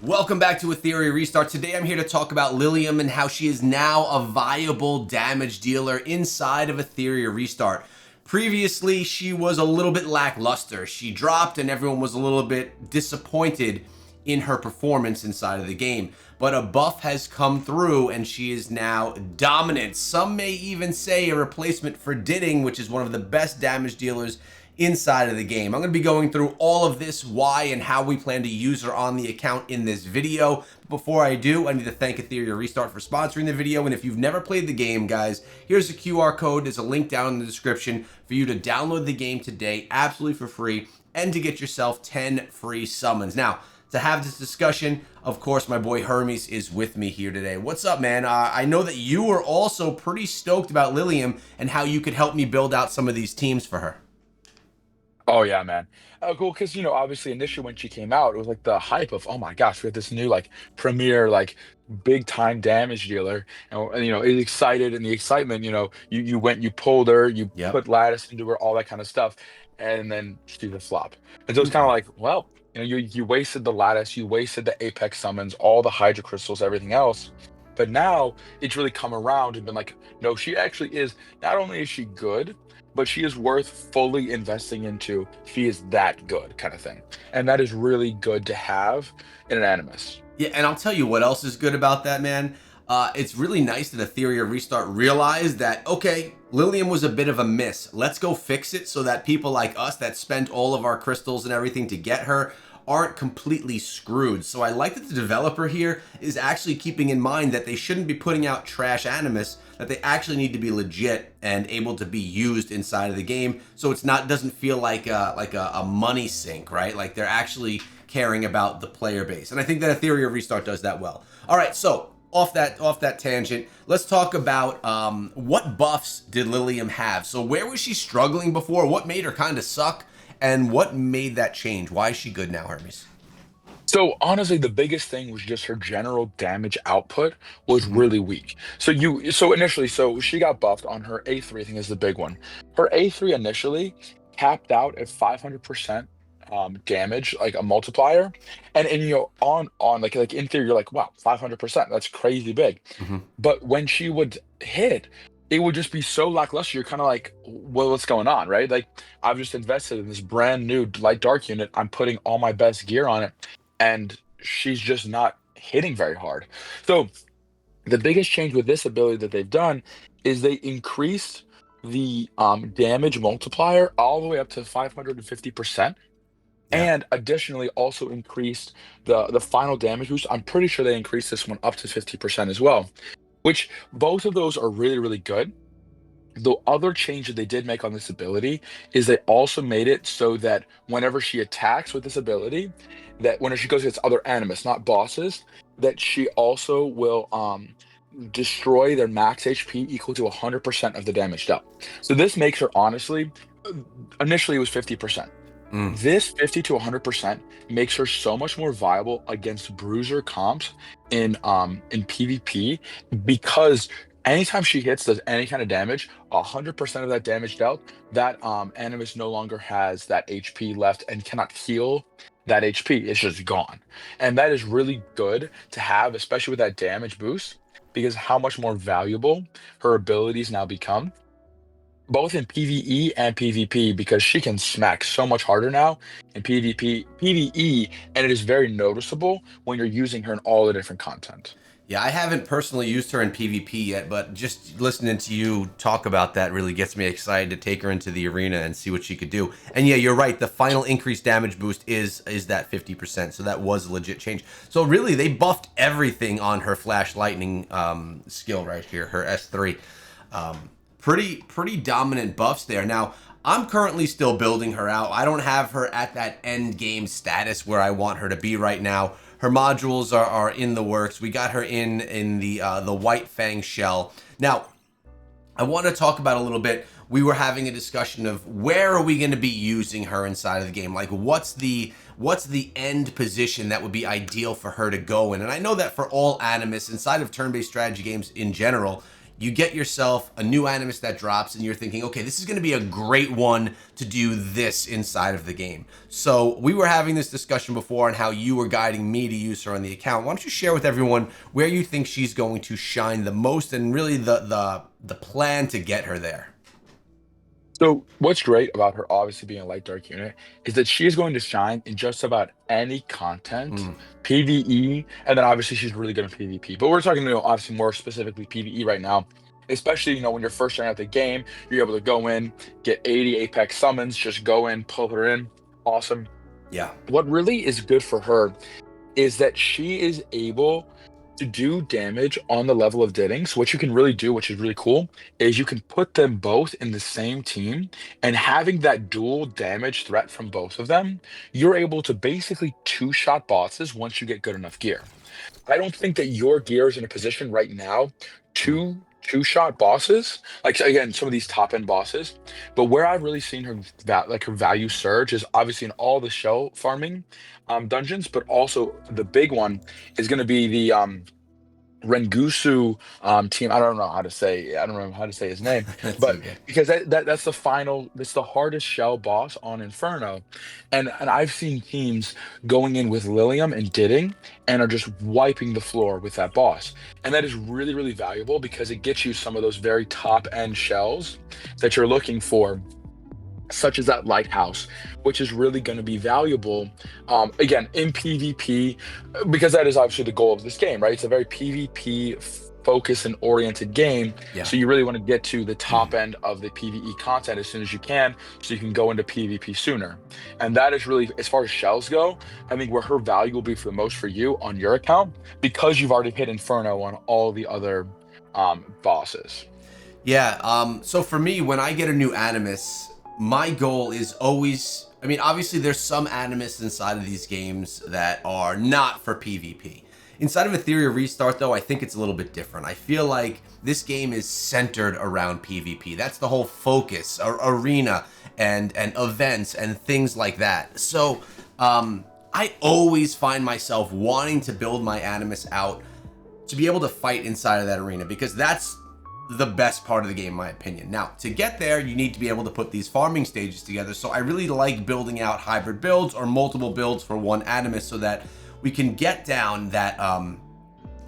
Welcome back to Etheria Restart. Today I'm here to talk about Liliam and how she is now a viable damage dealer inside of Etheria Restart. Previously, she was a little bit lackluster. She dropped and everyone was a little bit disappointed in her performance inside of the game. But a buff has come through and she is now dominant. Some may even say a replacement for Ditting, which is one of the best damage dealers inside of the game. I'm going to be going through all of this, why and how we plan to use her on the account in this video. Before I do, I need to thank Etheria Restart for sponsoring the video. And if you've never played the game, guys, here's a QR code. There's a link down in the description for you to download the game today, absolutely for free, and to get yourself 10 free summons. Now, to have this discussion, of course, my boy Hermes is with me here today. What's up, man? I know that you were also pretty stoked about Liliam and how you could help me build out some of these teams for her. Oh yeah, man. Cool, because obviously initially when she came out, it was like the hype of, oh my gosh, we have this new like premier like big time damage dealer, and it's excited and the excitement, you went, you pulled her, you Yep. put lattice into her, all that kind of stuff, and then she's a flop. And so it's kind of like, well, you wasted the lattice, you wasted the apex summons, all the hydro crystals, everything else. But now it's really come around and been like, no, she actually is. Not only is she good, but she is worth fully investing into. She is that good, kind of thing. And that is really good to have in an animus. Yeah, and I'll tell you what else is good about that, man. It's really nice that Etheria Restart realized that, okay, Lilium was a bit of a miss. Let's go fix it so that people like us that spent all of our crystals and everything to get her aren't completely screwed. So I like that the developer here is actually keeping in mind that they shouldn't be putting out trash animus, that they actually need to be legit and able to be used inside of the game. So it's not, doesn't feel like a money sink, right? Like they're actually caring about the player base. And I think that Etheria Restart does that well. All right, so off that tangent, let's talk about what buffs did Lilium have. So where was she struggling before? What made her kind of suck? And what made that change? Why is she good now, Hermes? So honestly, the biggest thing was just her general damage output was Hmm. really weak. So initially, so she got buffed on her A3, I think is the big one. Her A3 initially capped out at 500% damage, like a multiplier. And on like in theory, you're like, wow, 500%, that's crazy big. Hmm. But when she would hit, it would just be so lackluster. You're kind of like, well, what's going on, right? Like, I've just invested in this brand new light dark unit. I'm putting all my best gear on it, and she's just not hitting very hard. So the biggest change with this ability that they've done is they increased the damage multiplier all the way up to 550%. Yeah. And additionally, also increased the final damage boost. I'm pretty sure they increased this one up to 50% as well, which both of those are really, really good. The other change that they did make on this ability is they also made it so that whenever she attacks with this ability, that whenever she goes against other animus, not bosses, that she also will destroy their max HP equal to 100% of the damage dealt. So this makes her honestly, initially it was 50%. Mm. This 50 to 100% makes her so much more viable against bruiser comps in PvP, because anytime she hits does any kind of damage, 100% of that damage dealt, that animus no longer has that HP left and cannot heal that HP. It's just gone. And that is really good to have, especially with that damage boost, because how much more valuable her abilities now become both in PvE and PvP, because she can smack so much harder now in PvE, and it is very noticeable when you're using her in all the different content. Yeah, I haven't personally used her in PvP yet, but just listening to you talk about that really gets me excited to take her into the arena and see what she could do. And yeah, you're right. The final increased damage boost is that 50%. So that was a legit change. So really, they buffed everything on her Flash Lightning skill right here, her S3. Pretty dominant buffs there. Now, I'm currently still building her out. I don't have her at that end game status where I want her to be right now. Her modules are in the works. We got her in the White Fang shell. Now, I want to talk about a little bit. We were having a discussion of where are we going to be using her inside of the game? Like, what's the end position that would be ideal for her to go in? And I know that for all animus inside of turn-based strategy games in general, you get yourself a new animus that drops, and you're thinking, okay, this is going to be a great one to do this inside of the game. So we were having this discussion before on how you were guiding me to use her on the account. Why don't you share with everyone where you think she's going to shine the most, and really the plan to get her there? So what's great about her obviously being a light dark unit is that she is going to shine in just about any content, Mm, PvE, and then obviously she's really good in PvP. But we're talking, obviously more specifically PvE right now. Especially, when you're first starting out the game, you're able to go in, get 80 Apex summons, just go in, pull her in. Awesome. yeah. What really is good for her is that she is able to do damage on the level of Didding. So what you can really do, which is really cool, is you can put them both in the same team, and having that dual damage threat from both of them, you're able to basically two-shot bosses once you get good enough gear. I don't think that your gear is in a position right now Mm. to two-shot bosses, like again, some of these top-end bosses. But where I've really seen her her value surge is obviously in all the shell farming dungeons, but also the big one is going to be the Rengusu team. I don't know how to say his name, That's but okay. because that's the final, that's the hardest shell boss on Inferno, and I've seen teams going in with Lilium and Didding and are just wiping the floor with that boss, and that is really really valuable because it gets you some of those very top end shells that you're looking for, such as that lighthouse, which is really going to be valuable, again, in PvP, because that is obviously the goal of this game, right? It's a very PvP focused and oriented game. Yeah. So you really want to get to the top end of the PvE content as soon as you can, so you can go into PvP sooner. And that is really, as far as shells go, I think where her value will be for the most for you on your account, because you've already hit Inferno on all the other bosses. Yeah. So for me, when I get a new animus, my goal is always. I mean, obviously, there's some animus inside of these games that are not for PvP. Inside of Etheria Restart, though, I think it's a little bit different. I feel like this game is centered around PvP. That's the whole focus, arena, and events and things like that. So, I always find myself wanting to build my animus out to be able to fight inside of that arena, because that's the best part of the game, in my opinion. Now, to get there, you need to be able to put these farming stages together. So I really like building out hybrid builds or multiple builds for one animus, so that we can get down that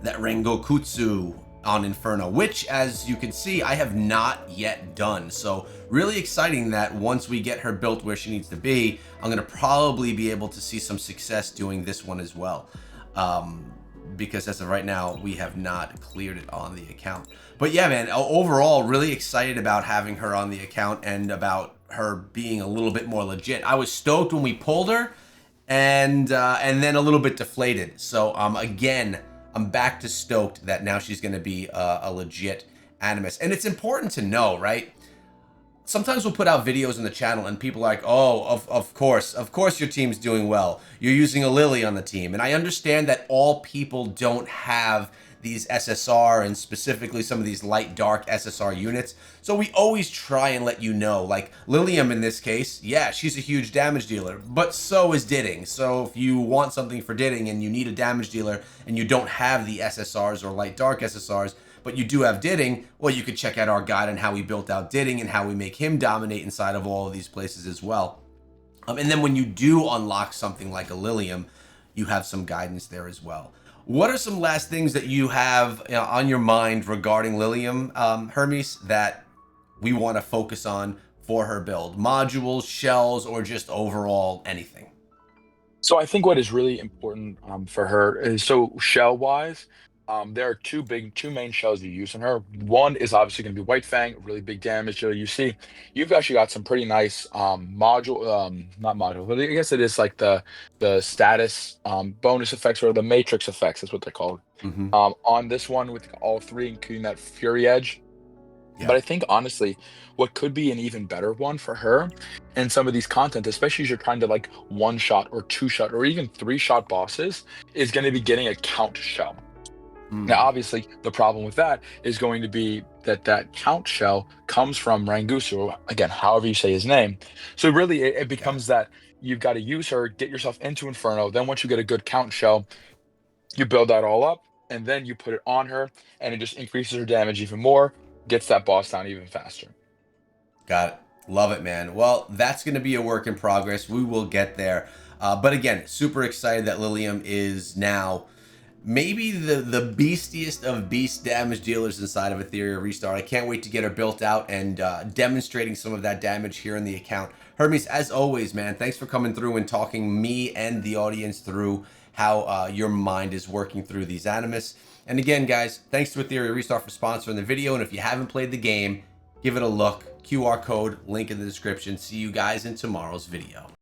Rengokutsu on Inferno, which, as you can see, I have not yet done. So really exciting that once we get her built where she needs to be, I'm going to probably be able to see some success doing this one as well. Because as of right now, we have not cleared it on the account. But yeah, man, overall, really excited about having her on the account and about her being a little bit more legit. I was stoked when we pulled her, and then a little bit deflated. So again, I'm back to stoked that now she's going to be a legit animus. And it's important to know, right? Sometimes we'll put out videos on the channel and people are like, oh, of course your team's doing well. You're using a Lily on the team. And I understand that all people don't have these SSR, and specifically some of these light dark SSR units. So we always try and let you know, like Liliam in this case, yeah, she's a huge damage dealer, but so is Didding. So if you want something for Didding and you need a damage dealer and you don't have the SSRs or light dark SSRs, but you do have Didding, well, you could check out our guide on how we built out Didding and how we make him dominate inside of all of these places as well. And then when you do unlock something like a Lilium, you have some guidance there as well. What are some last things that you have on your mind regarding Lilium, Hermes, that we want to focus on for her build? Modules, shells, or just overall anything? So I think what is really important for her is, so shell wise, there are two main shells you use on her. One is obviously going to be White Fang, really big damage. You see, you've actually got some pretty nice not module, but I guess it is like the status bonus effects, or the matrix effects. That's what they're called. Mm-hmm. On this one with all three, including that Fury Edge. Yeah. But I think honestly, what could be an even better one for her and some of these content, especially as you're trying to like one shot or two shot or even three shot bosses, is going to be getting a count shell. Now, Mm. obviously, the problem with that is going to be that that count shell comes from Rangusu, again, however you say his name. So really, it Yeah. becomes that you've got to use her, get yourself into Inferno. Then once you get a good count shell, you build that all up. and then you put it on her, and it just increases her damage even more, gets that boss down even faster. Got it. Love it, man. Well, that's going to be a work in progress. We will get there. But again, super excited that Liliam is now maybe the beastiest of beast damage dealers inside of Etheria Restart. I can't wait to get her built out and demonstrating some of that damage here in the account. Hermes, as always, man, thanks for coming through and talking me and the audience through how your mind is working through these Animus. And again, guys, thanks to Etheria Restart for sponsoring the video. And if you haven't played the game, give it a look. QR code, link in the description. See you guys in tomorrow's video.